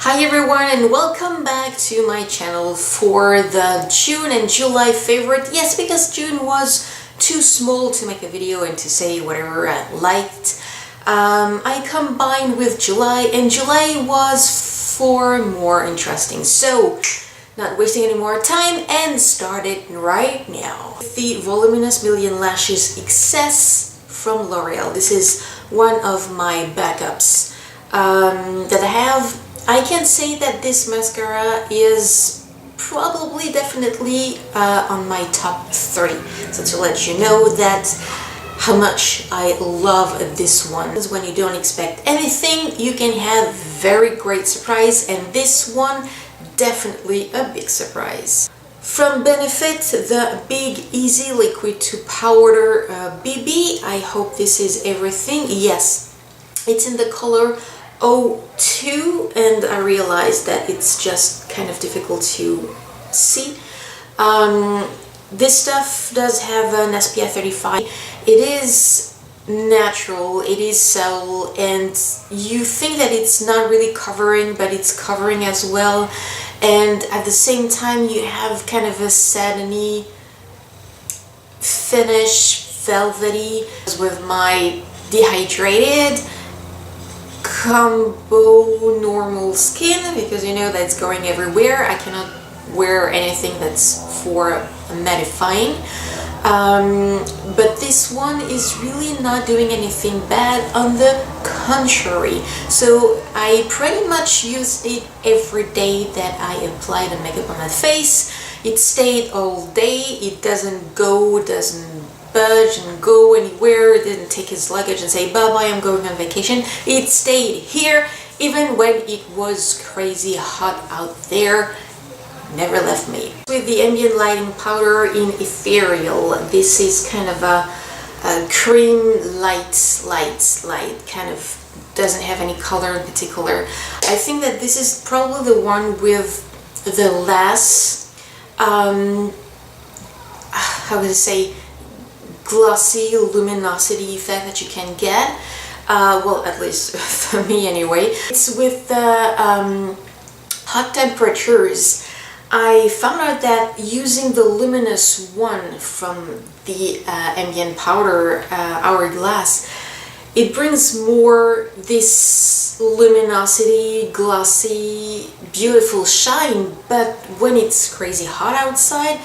Hi everyone and welcome back to my channel for the June and July favorite. Yes, because June was too small to make a video and to say whatever I liked. I combined with July and July was far more interesting. So, not wasting any more time and start it right now. The Voluminous Million Lashes Excess from L'Oreal. This is one of my backups that I have. I can say that this mascara is probably definitely on my top 30. So to let you know that how much I love this one. When you don't expect anything, you can have very great surprise, and this one definitely a big surprise. From Benefit, the Big Easy Liquid to Powder BB. I hope this is everything. Yes, it's in the color 02, and I realized that it's just kind of difficult to see. This stuff does have an SPF 35. It is natural, it is subtle, and you think that it's not really covering, but it's covering as well. And at the same time you have kind of a satiny finish, velvety, with my dehydrated combo normal skin, because you know that's going everywhere. I cannot wear anything that's for mattifying, but this one is really not doing anything bad, on the contrary. So I pretty much use it every day that I apply the makeup on my face. It stayed all day, it doesn't go, doesn't budge and go anywhere. It didn't take his luggage and say bye bye, I'm going on vacation. It stayed here even when it was crazy hot out there. Never left me. With the Ambient Lighting Powder in Ethereal, this is kind of a cream light, kind of doesn't have any color in particular. I think that this is probably the one with the less how would I say, glossy luminosity effect that you can get. Well, at least for me anyway. It's with the hot temperatures. I found out that using the luminous one from the Ambient Powder Hourglass, it brings more this luminosity, glossy, beautiful shine, but when it's crazy hot outside,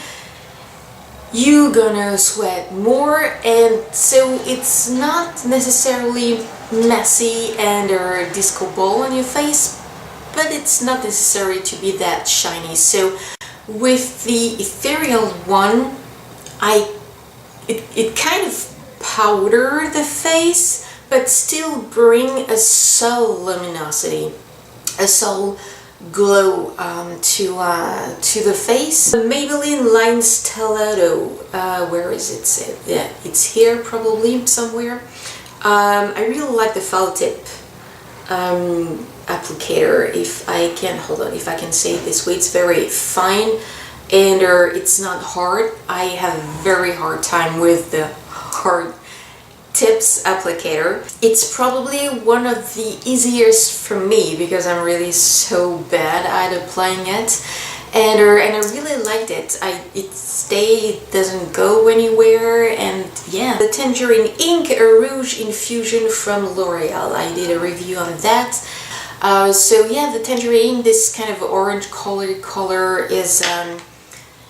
you're gonna sweat more, and so it's not necessarily messy and a disco ball on your face, but it's not necessary to be that shiny. So with the Ethereal one, it kind of powder the face, but still bring a subtle luminosity, a subtle glow to the face. Maybelline Line Stiletto, where is it? Yeah, it's here probably somewhere. I really like the felt tip applicator. If I can say it this way, it's very fine and it's not hard. I have a very hard time with the hard tips applicator. It's probably one of the easiest for me because I'm really so bad at applying it, and I really liked it. It stays, doesn't go anywhere, and yeah. The Tangerine Ink Rouge Infusion from L'Oreal. I did a review on that. So yeah, the Tangerine, this kind of orange color is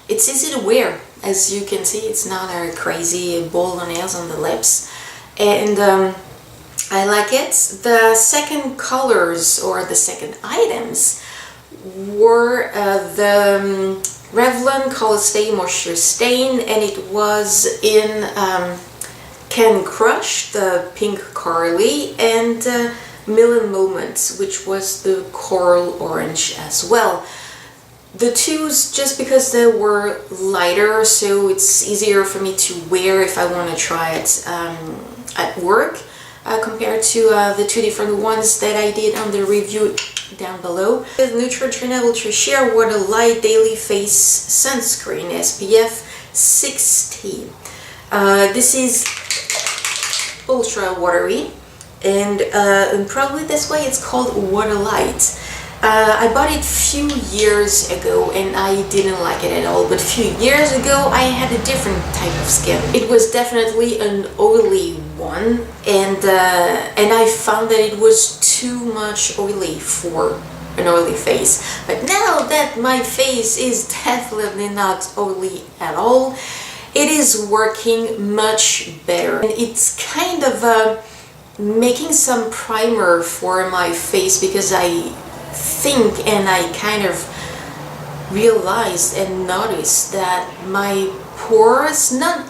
it's easy to wear. As you can see, it's not a crazy ball on nails on the lips. And I like it. The second colors, or the second items, were the Revlon Colorstay Moisture Stain, and it was in Can Crush, the pink corally, and Million Moments, which was the coral orange as well. The twos, just because they were lighter, so it's easier for me to wear if I want to try it at work, compared to the two different ones that I did on the review down below. The Neutrogena Ultra Sheer Water Light Daily Face Sunscreen SPF 60. This is ultra watery, and probably that's why it's called Water Light. I bought it a few years ago and I didn't like it at all, but a few years ago I had a different type of skin. It was definitely an oily one, and I found that it was too much oily for an oily face. But now that my face is definitely not oily at all, it is working much better. And it's kind of making some primer for my face, because I think and I kind of realized and noticed that my pores not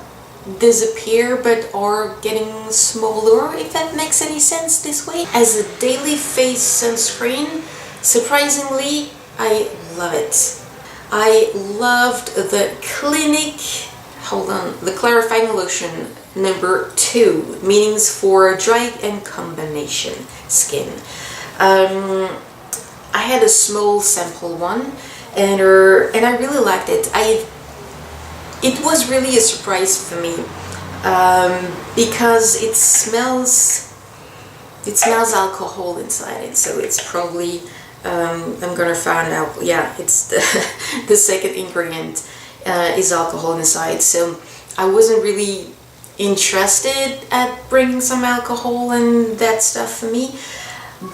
disappear but are getting smaller, if that makes any sense this way. As a daily face sunscreen, surprisingly, I love it. I loved the Clinique, the clarifying lotion number 2, meanings for dry and combination skin. I had a small sample one, and I really liked it. It was really a surprise for me, because it smells alcohol inside it, so it's probably I'm gonna find out. Yeah, it's the second ingredient is alcohol inside. So I wasn't really interested at bringing some alcohol and that stuff for me.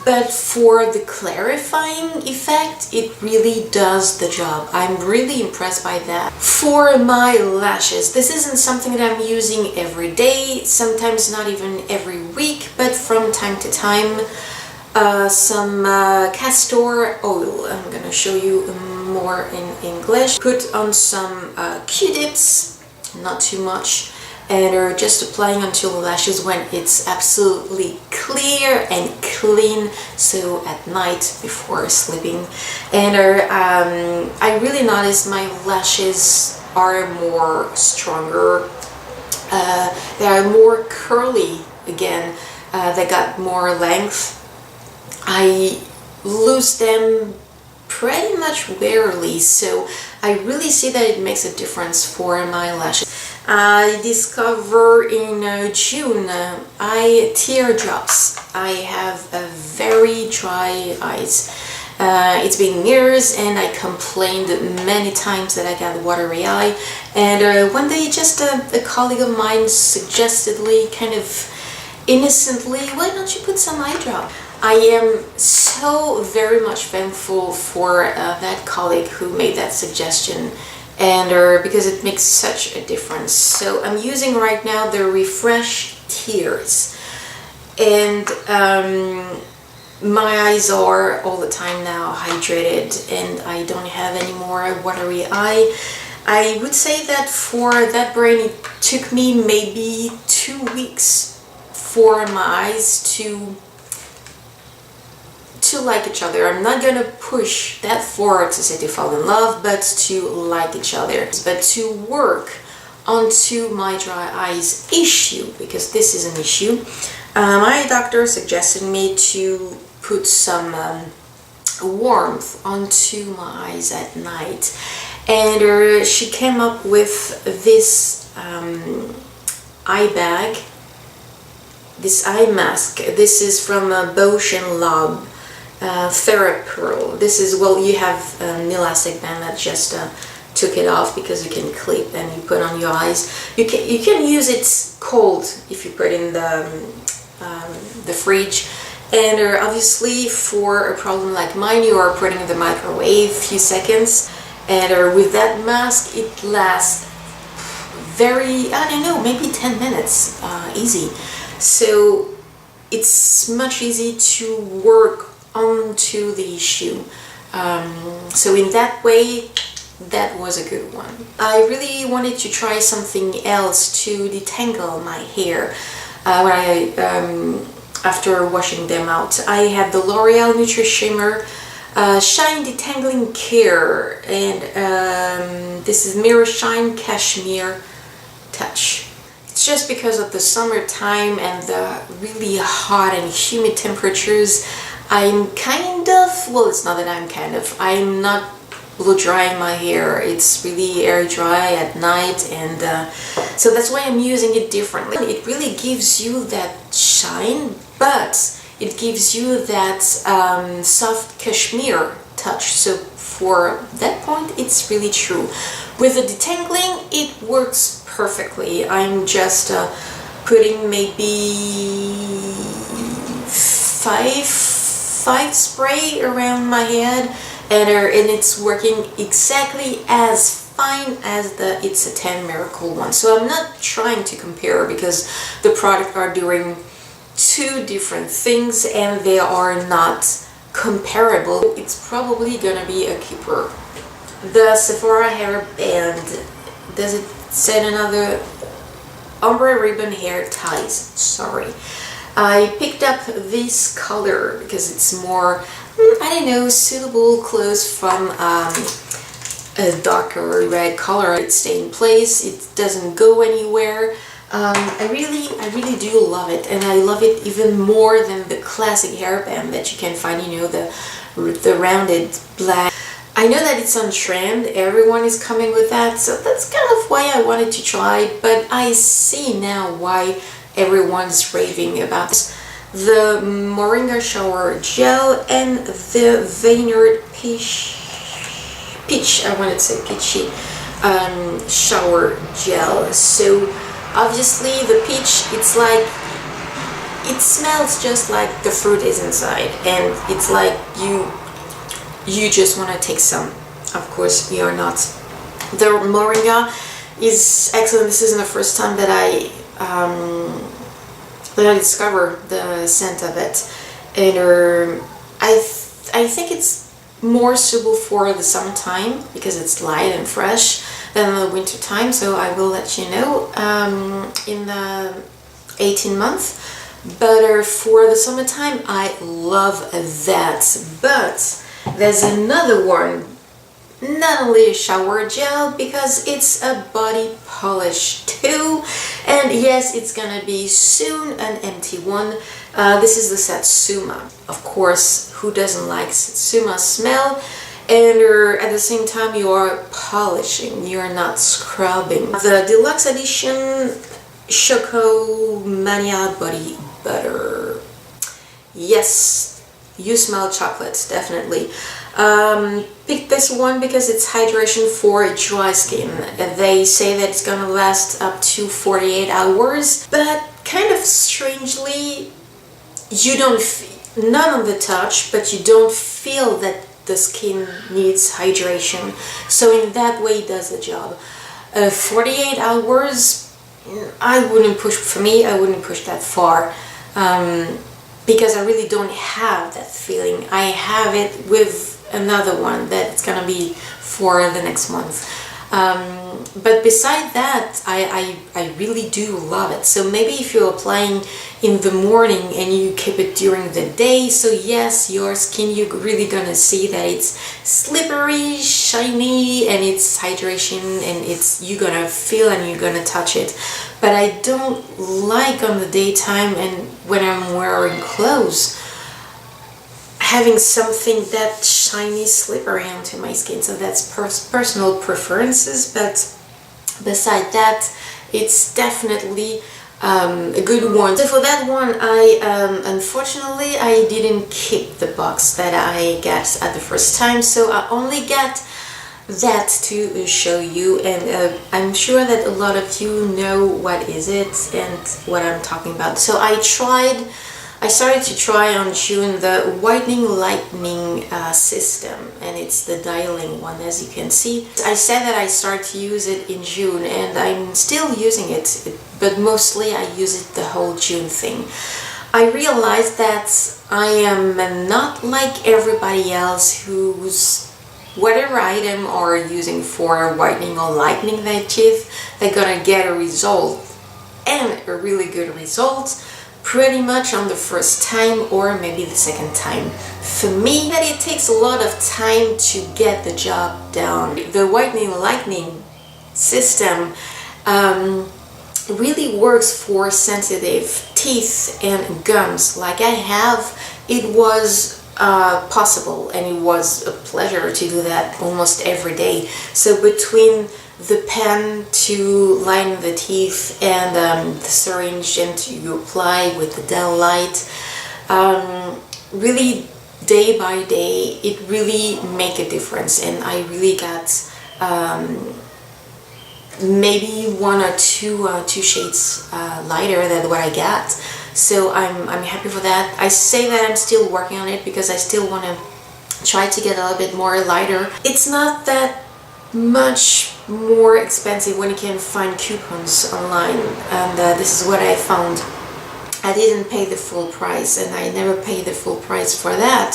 But for the clarifying effect, it really does the job. I'm really impressed by that. For my lashes, this isn't something that I'm using every day, sometimes not even every week, but from time to time, some castor oil. I'm gonna show you more in English. Put on some Q-tips, not too much, and just applying until the lashes when it's absolutely clear and clean, so at night before sleeping. And I really noticed my lashes are more stronger, they are more curly again, they got more length. I lose them pretty much rarely, so I really see that it makes a difference for my lashes. I discovered in June teardrops. I have a very dry eyes. It's been years and I complained many times that I got watery eye, and one day just a colleague of mine suggested, kind of innocently, why don't you put some eye drop? I am so very much thankful for that colleague who made that suggestion, and because it makes such a difference. So I'm using right now the Refresh Tears, and my eyes are all the time now hydrated and I don't have any more watery eye. I would say that for that brand it took me maybe 2 weeks for my eyes to like each other. I'm not gonna push that forward to say to fall in love, but to like each other, but to work onto my dry eyes issue, because this is an issue. My doctor suggested me to put some warmth onto my eyes at night, and she came up with this eye bag, this eye mask. This is from Bausch & Lomb. TheraPearl. This is, well, you have an elastic band that just took it off because you can clip and you put on your eyes. You can use it cold if you put it in the fridge, and obviously for a problem like mine, you are putting in the microwave a few seconds, and with that mask it lasts very, I don't know, maybe 10 minutes easy. So it's much easy to work onto the issue. So in that way, that was a good one. I really wanted to try something else to detangle my hair after washing them out. I have the L'Oreal Nutri Shimmer Shine Detangling Care, and this is Mirror Shine Cashmere Touch. It's just because of the summertime and the really hot and humid temperatures, I'm kind of, well, it's not that I'm not blow drying my hair. It's really air dry at night, and so that's why I'm using it differently. It really gives you that shine, but it gives you that soft cashmere touch. So for that point, it's really true. With the detangling, it works perfectly. I'm just putting maybe five spray around my head, and it's working exactly as fine as the It's a 10 Miracle one. So I'm not trying to compare because the products are doing two different things and they are not comparable. It's probably gonna be a keeper. The Sephora hair band, does it say another ombre ribbon hair ties? Sorry. I picked up this color because it's more, I don't know, suitable clothes from a darker red color. It stays in place, it doesn't go anywhere. I really do love it, and I love it even more than the classic hairband that you can find, you know, the rounded black. I know that it's on trend, everyone is coming with that, so that's kind of why I wanted to try, but I see now why everyone's raving about this. The Moringa Shower Gel and the Vineyard Peach, I wanted to say peachy, shower gel. So obviously the peach, it's like, it smells just like the fruit is inside, and it's like you just want to take some. Of course you're not. The Moringa is excellent. This isn't the first time that I discover the scent of it, and I think it's more suitable for the summertime because it's light and fresh than the winter time. So I will let you know in the 18 months. But for the summertime, I love that. But there's another one, not only a shower gel, because it's a body polish too, and yes, it's gonna be soon an empty one. This is the Satsuma. Of course, who doesn't like Satsuma smell? And at the same time you are polishing, you're not scrubbing. The deluxe edition Choco Mania Body Butter. Yes, you smell chocolate, definitely. Picked this one because it's hydration for dry skin. They say that it's gonna last up to 48 hours, but kind of strangely, you don't none on the touch, but you don't feel that the skin needs hydration. So in that way it does the job. 48 hours, I wouldn't push, for me, I wouldn't push that far. Because I really don't have that feeling. I have it with another one that's gonna be for the next month. But beside that, I really do love it. So maybe if you're applying in the morning and you keep it during the day, so yes, your skin, you're really gonna see that it's slippery, shiny, and it's hydration, and you're gonna feel and you're gonna touch it. But I don't like on the daytime and when I'm wearing clothes having something that shiny, slippery onto my skin. So that's personal preferences, but beside that, it's definitely a good one. So for that one, unfortunately I didn't keep the box that I got at the first time, so I only got that to show you, and I'm sure that a lot of you know what is it and what I'm talking about. So I started to try on June the whitening lightening system, and it's the dialing one, as you can see. I said that I started to use it in June, and I'm still using it, but mostly I use it the whole June thing. I realized that I am not like everybody else who's whatever item are using for whitening or lightening their teeth, they're gonna get a result, and a really good result, pretty much on the first time or maybe the second time. For me, that it takes a lot of time to get the job done. The whitening lightening system really works for sensitive teeth and gums like I have. It was possible, and it was a pleasure to do that almost every day. So between the pen to line the teeth and the syringe and to apply with the Dell light, really day by day it really make a difference, and I really got maybe one or two shades lighter than what I got. So I'm happy for that. I say that I'm still working on it because I still want to try to get a little bit more lighter. It's not that much more expensive when you can find coupons online, and this is what I found. I didn't pay the full price, and I never pay the full price for that.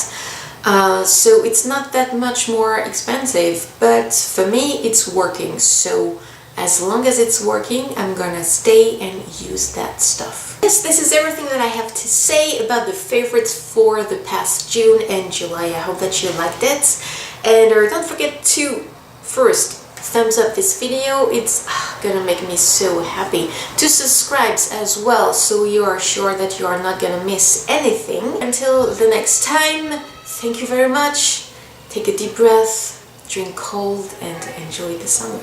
So it's not that much more expensive, but for me it's working. So as long as it's working, I'm gonna stay and use that stuff. Yes, this is everything that I have to say about the favorites for the past June and July. I hope that you liked it. And don't forget to first thumbs up this video. It's gonna make me so happy. To subscribe as well, so you are sure that you are not gonna miss anything. Until the next time, thank you very much. Take a deep breath, drink cold, and enjoy the summer.